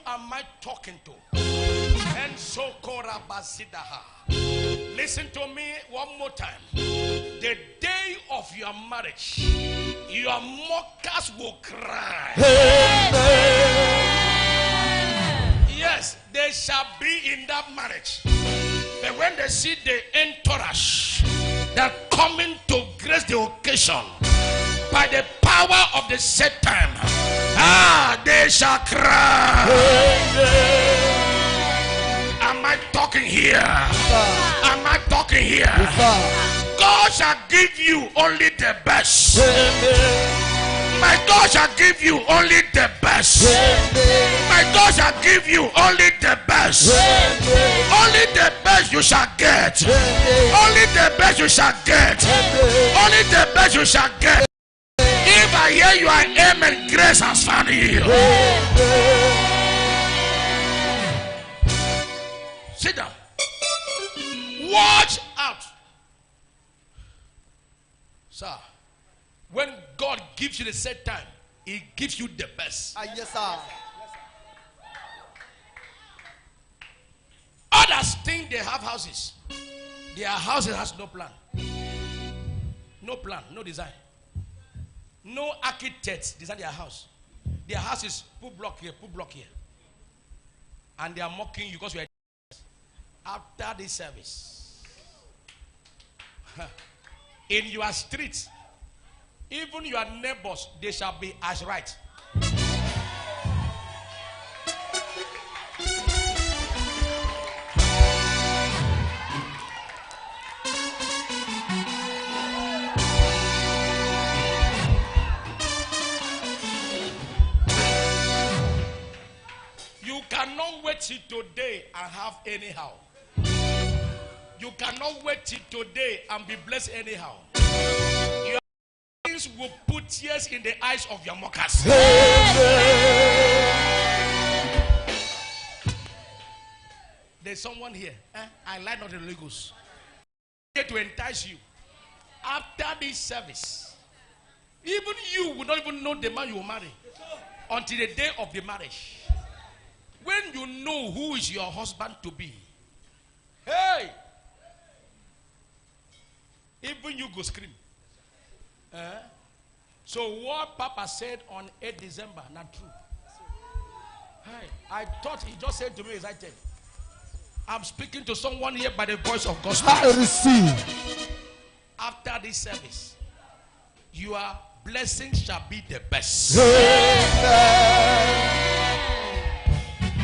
am I talking to? And so listen to me one more time. The day of your marriage, your mockers will cry. Yes, they shall be in that marriage. But when they see the entourage that coming to grace the occasion by the power of the set time, they shall cry. Am I talking here? Am I talking here? God shall give you only the best. My God shall give you only the best. My God shall give you only the best. Only the best you shall get. Only the best you shall get. Only the best you shall get. If I hear you are amen, grace has found you. Sit down. Watch out. Sir, when God gives you the set time, He gives you the best. Yes, sir. Others think they have houses. Their houses has no plan. No plan, no design. No architects design their house. Their house is put block here, put block here. And they are mocking you because you are after this service. In your street, even your neighbors, they shall be as right. You cannot wait till today and have anyhow. You cannot wait till today and be blessed anyhow. Your things will put tears in the eyes of your mockers. There's someone here. I like not the Holy Ghost. Here to entice you. After this service, even you will not even know the man you will marry until the day of the marriage. When you know who is your husband to be, hey, even you go scream. So what Papa said on 8 December, not true. Hey, I thought he just said to me, excited. I'm speaking to someone here by the voice of gospel. I receive. After this service, your blessings shall be the best.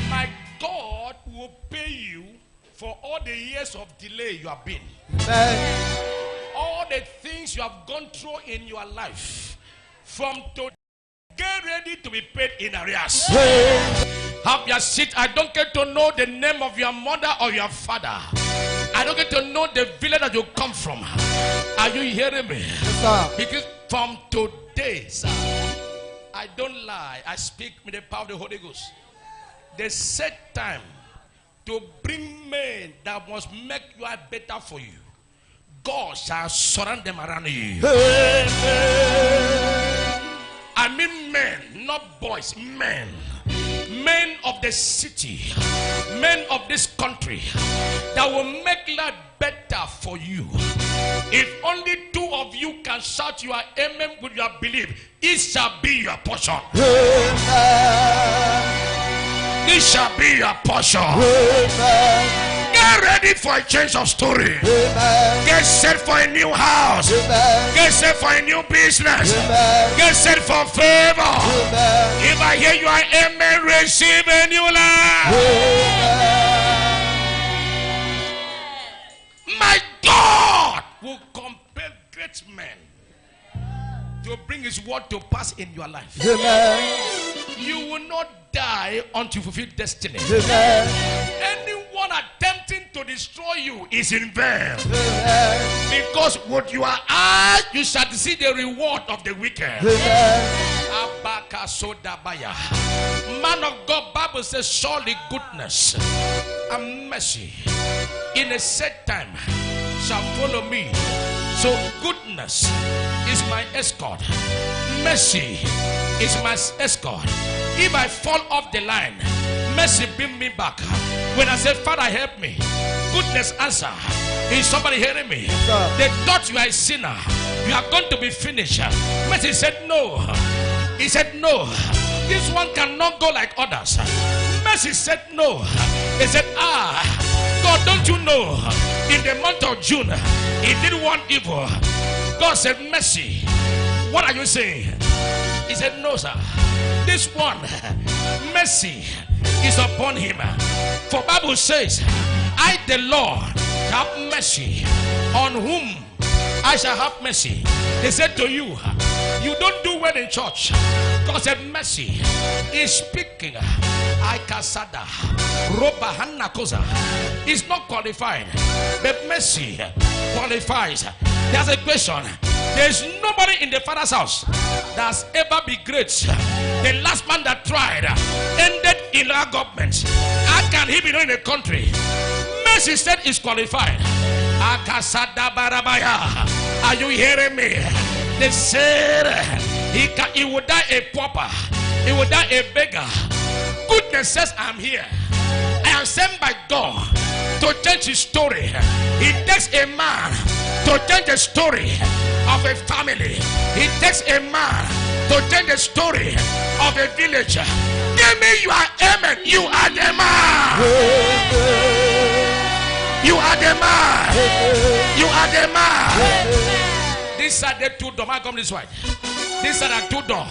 My God will pay you for all the years of delay you have been. All the things you have gone through in your life. From today, get ready to be paid in arrears. Have your seat. I don't get to know the name of your mother or your father. I don't get to know the village that you come from. Are you hearing me? Yes, because from today, sir, I don't lie. I speak with the power of the Holy Ghost. The set time to bring men that must make life better for you. God shall surround them around you. I mean men, not boys, men. Men of the city, men of this country that will make life better for you. If only 2 of you can shout your amen with your belief, it shall be your portion. It shall be your portion. Get ready for a change of story. Get set for a new house. Get set for a new business. Get set for favor. If I hear you are amen, receive a new life. My God will compel great men to bring His word to pass in your life. You will not die until you fulfill destiny. Anyone attempting to destroy you is in vain. Because with your eyes you shall see the reward of the wicked. Man of God, Bible says surely goodness and mercy in a set time shall follow me. So goodness is my escort. Mercy is my escort. If I fall off the line, Mercy bring me back. When I said, Father, help me, goodness answer. Is somebody hearing me? They thought you are a sinner. You are going to be finished. Mercy said no. He said no. This one cannot go like others. Mercy said no. He said, God, don't you know? In the month of June, he did one evil. God said, mercy. What are you saying? He said, no, sir. This one, mercy is upon him. For Bible says, I, the Lord, have mercy on whom I shall have mercy. They said to you, you don't do well in church. God said, mercy is speaking. I kasada roba hanna koza is not qualified, but mercy qualifies. There's a question. There's nobody in the Father's house that's ever been great. The last man that tried ended in our government. How can he be known in the country? Mercy said is qualified. Akasada barabaya. Are you hearing me? They said he would die a pauper. He would die a beggar. Goodness says, I'm here. I am sent by God to change his story. He takes a man to change the story of a family. He takes a man to change the story of a village. Give me your amen. You are the man. You are the man. You are the man. These are the two doors. Man, come this way. These are the two doors.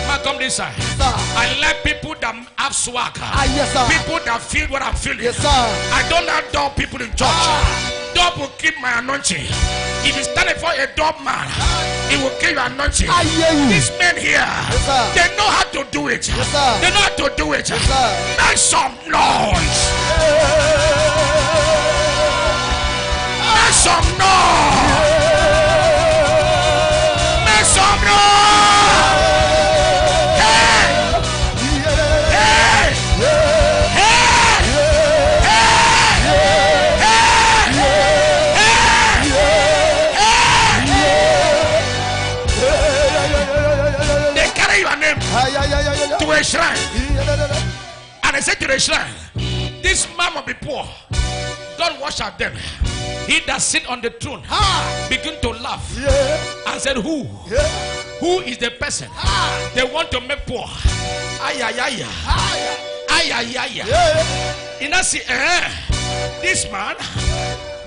Man, come this side. I like people that have swag. Yes, sir. People that feel what I'm feeling. Yes, sir. I don't have dumb people in church. Dog will keep my anointing. If you stand for a dog man, he will kill your anointing. These men here, yes, they know how to do it. Yes, they know how to do it. Yes, make some noise. Make some noise. Make some noise. To a shrine, and I said to the shrine, this man will be poor. Don't wash at them. He that sit on the throne begin to laugh and said, who is the person they want to make poor? And I see this man.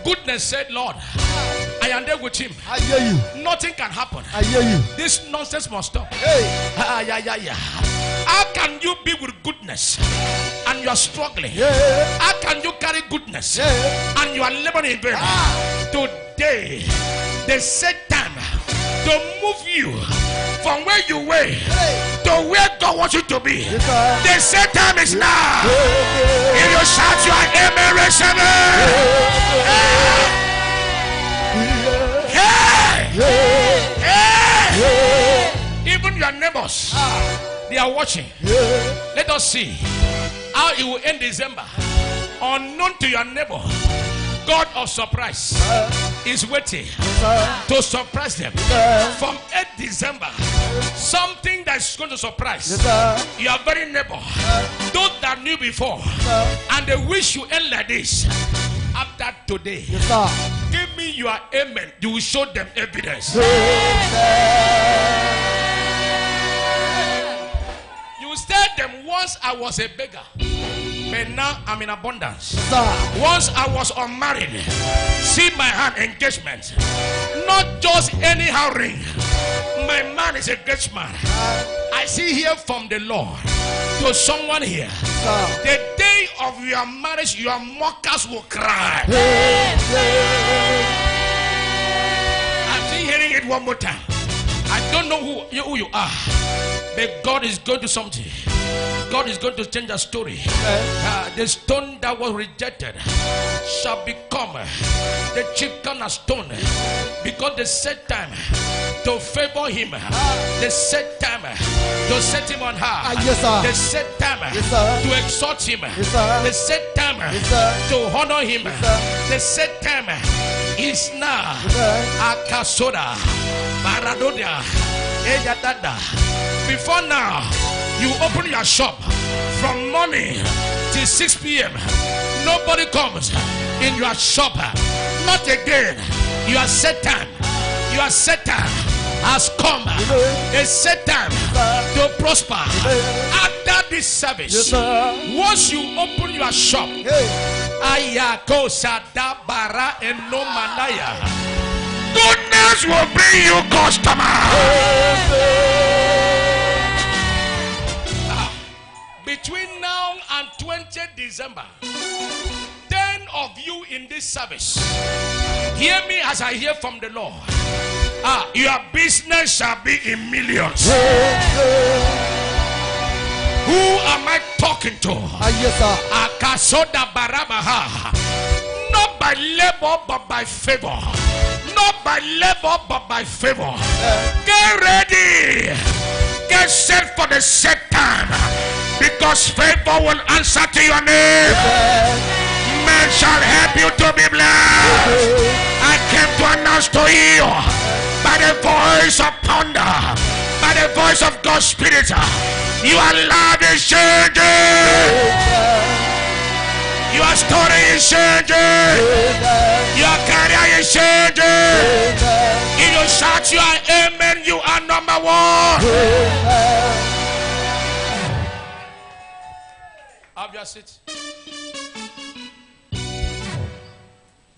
Goodness said, Lord, I am there with him. I hear you. Nothing can happen. I hear you. This nonsense must stop. Hey. How can you be with goodness and you are struggling? How can you carry goodness and you are laboring in vain? Today, they set time to move you from where you were to where God wants you to be. They say time is now. If you shout your amen, even your neighbors, they are watching. Let us see how it will end December. Unknown to your neighbor, God of surprise is waiting to surprise them. From 8 December, something that's going to surprise your very neighbor, those that knew before, and they wish you end like this. After today, give me your amen. You will show them evidence. You said them, once I was a beggar, but now I'm in abundance. Once I was unmarried, see my hand, engagement. Not just anyhow ring. My man is a great man. I see here from the Lord to someone here. The day of your marriage, your mockers will cry. I'm still hearing it one more time. I don't know who you are, but God is going to do something. God is going to change the story. The stone that was rejected shall become the chief cornerstone, because they set time to favor him. They set time to set him on high. They set time to exalt him. They set time to honor him. They set time is now. Akasoda, Baradoda, Eyadada. Before now, you open your shop from morning till 6 p.m. Nobody comes in your shop. Not again. Your set time. Your set time has come. A set time to prosper. After this service, once you open your shop, goodness will bring you customers. Between now and 20th December, 10 of you in this service, hear me as I hear from the Lord. Your business shall be in millions. Who am I talking to? Akasoda Barabaha. Not by labor but by favor. Not by labor but by favor. Get ready. Get set for the set time. Because favor will answer to your name. Men shall help you to be blessed. I came to announce to you by the voice of thunder, by the voice of God's Spirit, your life is changing. Your story is changing. Your career is changing. If you shout your amen, you are number one. Have your seat.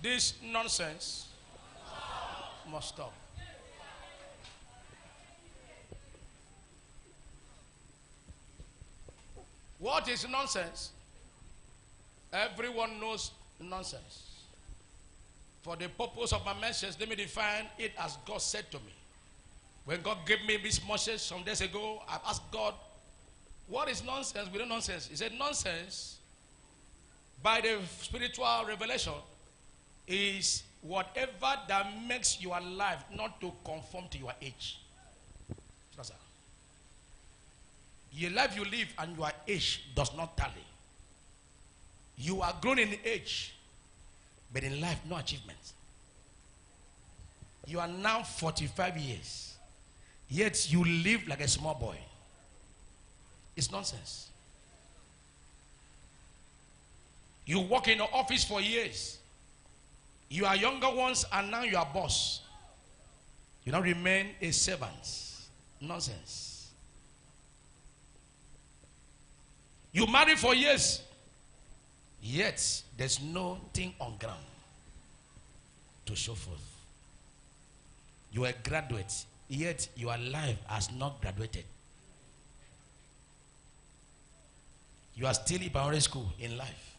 This nonsense must stop. What is nonsense? Everyone knows nonsense. For the purpose of my message, let me define it as God said to me. When God gave me this message some days ago, I asked God, what is nonsense without nonsense? He said nonsense, by the spiritual revelation, is whatever that makes your life not to conform to your age. That's all. Your life you live and your age does not tally. You are grown in age, but in life no achievement. You are now 45 years, yet you live like a small boy. It's nonsense. You work in the office for years. You are younger ones and now you are boss. You now remain a servant. Nonsense. You marry for years, yet there's nothing on ground to show forth. You are a graduate, yet your life has not graduated. You are still in primary school in life.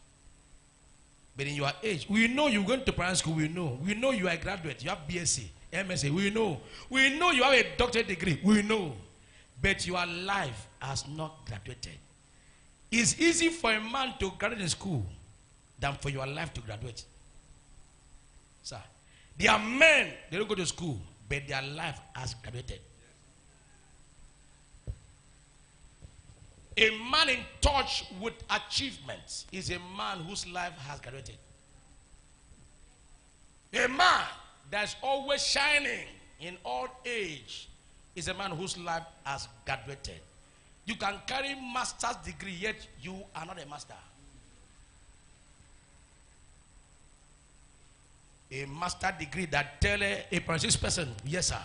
But in your age, we know you're going to primary school, we know. We know you are a graduate, you have BSc, MSc, we know. We know you have a doctorate degree, we know. But your life has not graduated. It's easy for a man to graduate in school than for your life to graduate. Sir, there are men, they don't go to school, but their life has graduated. A man in touch with achievements is a man whose life has graduated. A man that's always shining in old age is a man whose life has graduated. You can carry master's degree, yet you are not a master. A master degree that tell a precise person, yes sir,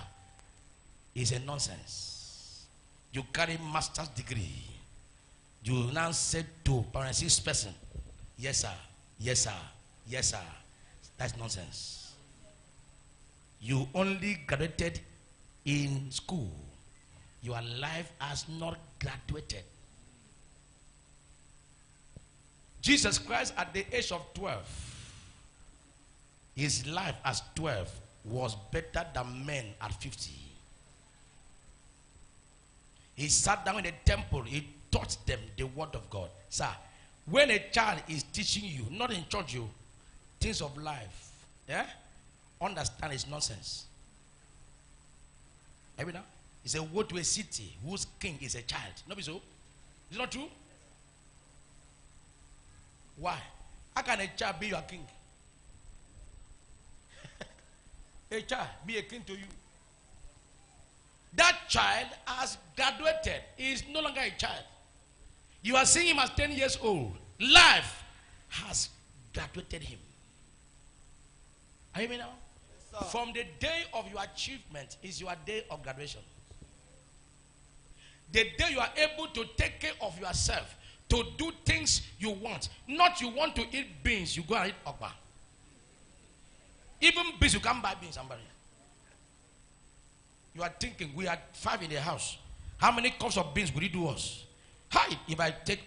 is a nonsense. You carry master's degree. You now say to parenthesis person, yes sir, yes sir, yes sir. That's nonsense. You only graduated in school. Your life has not graduated. Jesus Christ at the age of 12, his life as 12 was better than men at 50. He sat down in the temple, he taught them the word of God. Sir, when a child is teaching you, not in church, you things of life, yeah, understand it's nonsense. Every now, he said, "Go to a city whose king is a child." Not be so? Is it not true? Why? How can a child be your king? A child be a king to you. That child has graduated. He is no longer a child. You are seeing him as 10 years old. Life has graduated him. Are you hearing me now? Yes, from the day of your achievement is your day of graduation. The day you are able to take care of yourself, to do things you want. Not you want to eat beans, you go and eat okpa. Even beans, you can't buy beans, somebody. You are thinking, we are 5 in the house. How many cups of beans will it do us? Hi, if I take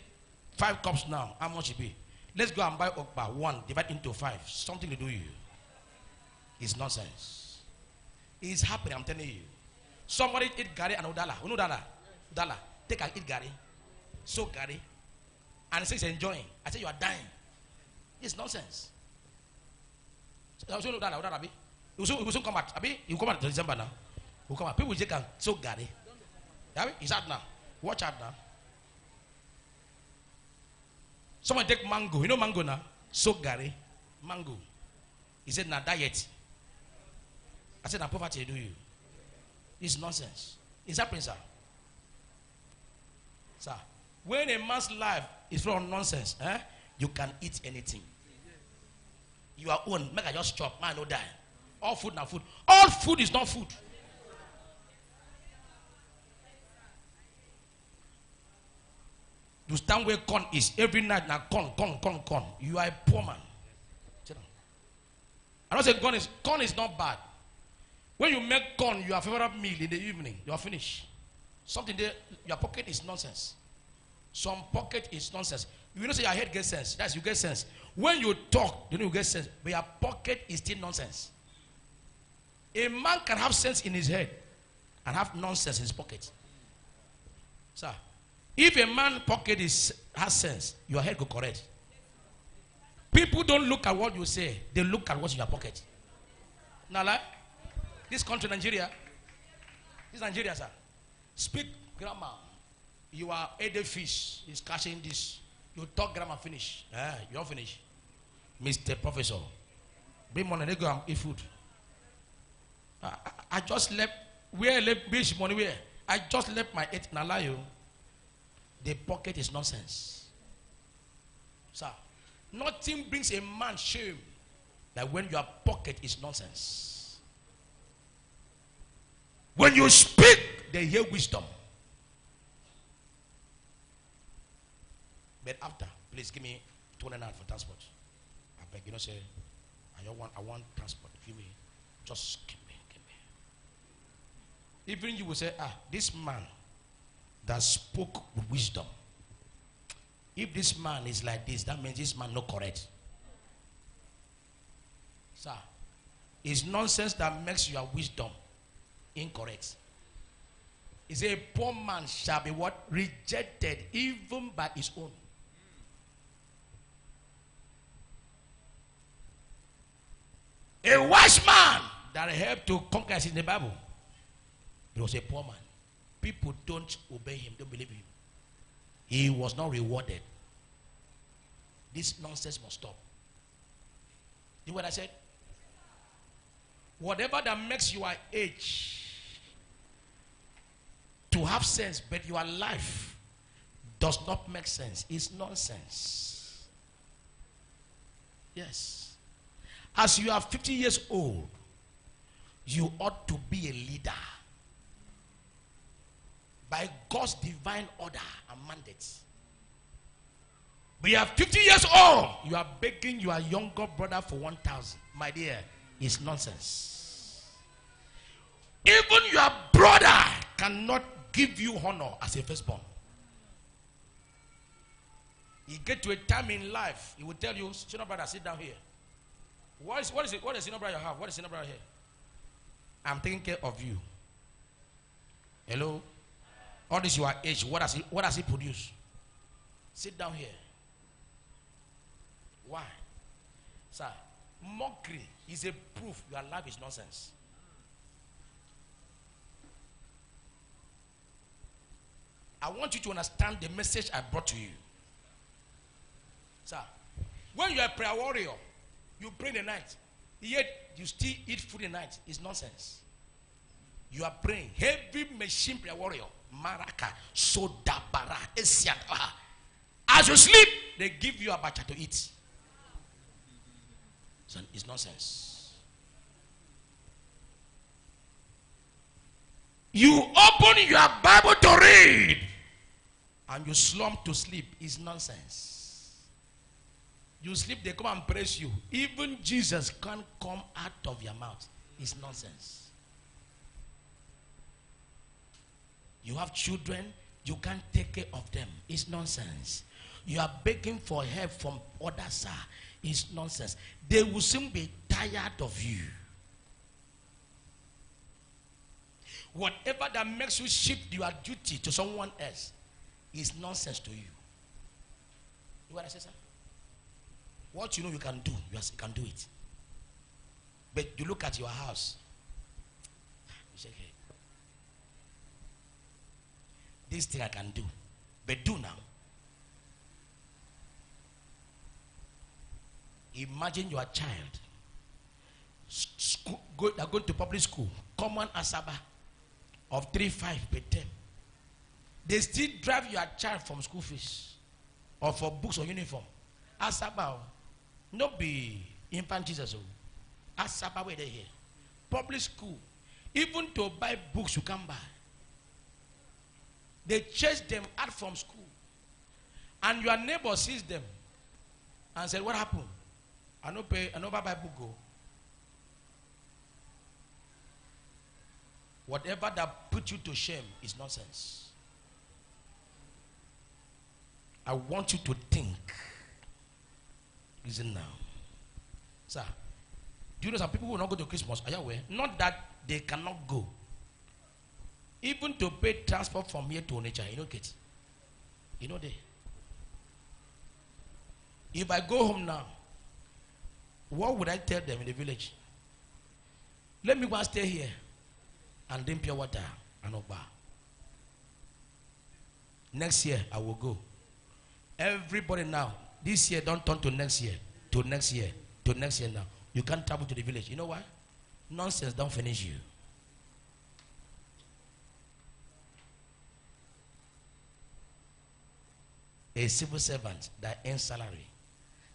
5 cups now, how much it be? Let's go and buy okpa. 1, divide into 5. Something to do you. It's nonsense. It's happening, I'm telling you. Somebody eat gari and udala. You know udala? Udala. Take and eat gari. So gari. And say he's enjoying. I say you are dying. It's nonsense. So udala, abi. You soon come out. Abi, you come out in December now. You come out. People just can so gari. It's out now. Watch out now. Someone take mango. You know mango now? So gari. Mango. He said, na diet. I said, na poverty do you. It's nonsense. It's happening, sir. Sir, when a man's life is full of nonsense, you can eat anything. Your own, make I just chop, man, no die. All food, not food. All food is not food. You stand where corn is every night now. Corn. You are a poor man. I don't say corn is not bad. When you make corn, your favorite meal in the evening, you are finished. Something there, your pocket is nonsense. Some pocket is nonsense. You know, say your head gets sense. That's you get sense. When you talk, you get sense. But your pocket is still nonsense. A man can have sense in his head and have nonsense in his pocket. Sir, if a man's pocket has sense, your head go correct. People don't look at what you say. They look at what's in your pocket. Now, like, this country, Nigeria, this Nigeria, sir. Speak grammar. You are a fish. He's catching this. You talk grammar, finish. You don't finish. Mr. Professor, bring money, they go and eat food. I just left. Where I left beach money? Where? I just left my 8 Nalayo. The pocket is nonsense. Sir, nothing brings a man shame like when your pocket is nonsense. When you speak, they hear wisdom. But after, please give me 29 for transport. I beg, say, I want transport. Give me, just give me. Even you will say, this man that spoke with wisdom. If this man is like this, that means this man not correct. Sir, it's nonsense that makes your wisdom incorrect. It's a poor man shall be what? Rejected even by his own. A wise man that helped to conquer in the Bible. He was a poor man. People don't obey him, don't believe him. He was not rewarded. This nonsense must stop. You know what I said? Whatever that makes your age to have sense, but your life does not make sense, is nonsense. Yes. As you are 50 years old, you ought to be a leader. By God's divine order and mandate. But you are 50 years old. You are begging your younger brother for 1,000. My dear, it's nonsense. Even your brother cannot give you honor as a firstborn. You get to a time in life, he will tell you, senior brother, sit down here. What is the senior brother you have? What is senior brother here? I'm taking care of you. Hello? All this your age, what does he produce? Sit down here. Why? Sir, mockery is a proof your life is nonsense. I want you to understand the message I brought to you. Sir, when you are a prayer warrior, you pray in the night, yet you still eat food in the night. It's nonsense. You are praying. Heavy machine prayer warrior. Maraka, Sodabara, Essien. As you sleep, they give you abacha to eat. So it's nonsense. You open your Bible to read and you slump to sleep. It's nonsense. You sleep, they come and praise you. Even Jesus can't come out of your mouth. It's nonsense. You have children, you can't take care of them. It's nonsense. You are begging for help from others. It's nonsense. They will soon be tired of you. Whatever that makes you shift your duty to someone else is nonsense to you. You want to say, sir? What you know you can do, you can do it. But you look at your house. You say, hey, this thing I can do. But do now. Imagine your child. They're going to public school. Common Asaba of 3-5 per term. They still drive your child from school fees or for books or uniform. Asaba, not be infant Jesus. Asaba where they here. Public school. Even to buy books you can't buy. They chase them out from school. And your neighbor sees them and said, what happened? I no pay, I no buy book go. Whatever that put you to shame is nonsense. I want you to think. Listen now. Sir, do you know some people will not go to Christmas? Are you aware? Not that they cannot go. Even to pay transport from here to nature, you know, Kate. You know they. If I go home now, what would I tell them in the village? Let me go and stay here and drink pure water and Oba. Next year I will go. Everybody now, this year don't turn to next year, to next year, to next year now. You can't travel to the village. You know why? Nonsense don't finish you. A civil servant that earns salary,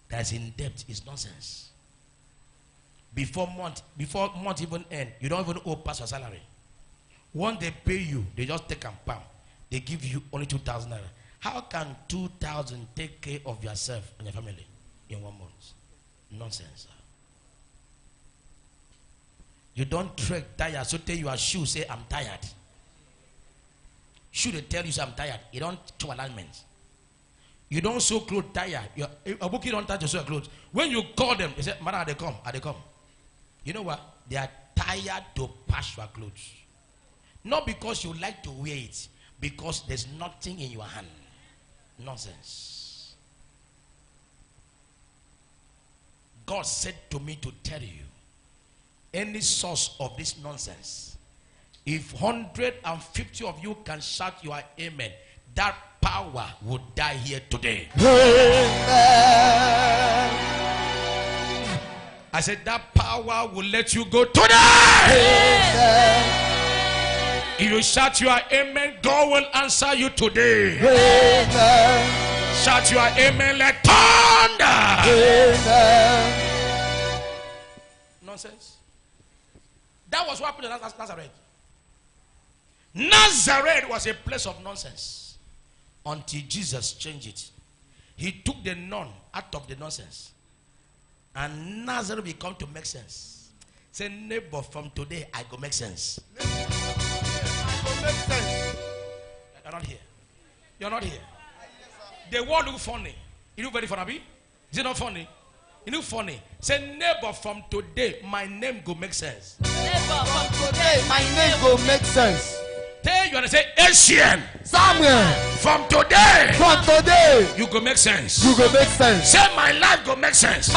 that's in debt, is nonsense. Before month even end, you don't even owe past your salary. Once they pay you, they just take and pam. They give you only 2,000 naira. How can 2,000 take care of yourself and your family in 1 month? Nonsense. You don't trek tired, so tell your shoe, say I'm tired. Shoe they tell you say I'm tired. You don't show alignment. You don't sew clothes tired. A bookie don't touch your sew clothes. When you call them, they say, "Madam, they come, they come." You know what? They are tired to patch your clothes. Not because you like to wear it, because there's nothing in your hand. Nonsense. God said to me to tell you, any source of this nonsense, if 150 of you can shout your amen, that power will die here today. Amen. I said that power will let you go today. Amen. If you shout your amen, God will answer you today. Amen. Shout your amen like thunder. Amen. Nonsense. That was what happened in Nazareth. Nazareth was a place of nonsense until Jesus changed it. He took the none out of the nonsense, and Nazareth become to make sense. Say, neighbor, from today I go make sense. Make sense. You're not here. You're not here. The world look funny. You look very funny. Is it not funny? You look funny. Say, neighbor, from today my name go make sense. Neighbor, from today my name go make sense. Tell you and say, Essien. Samuel. From today you go make sense. You go make sense. Say, my life go make sense.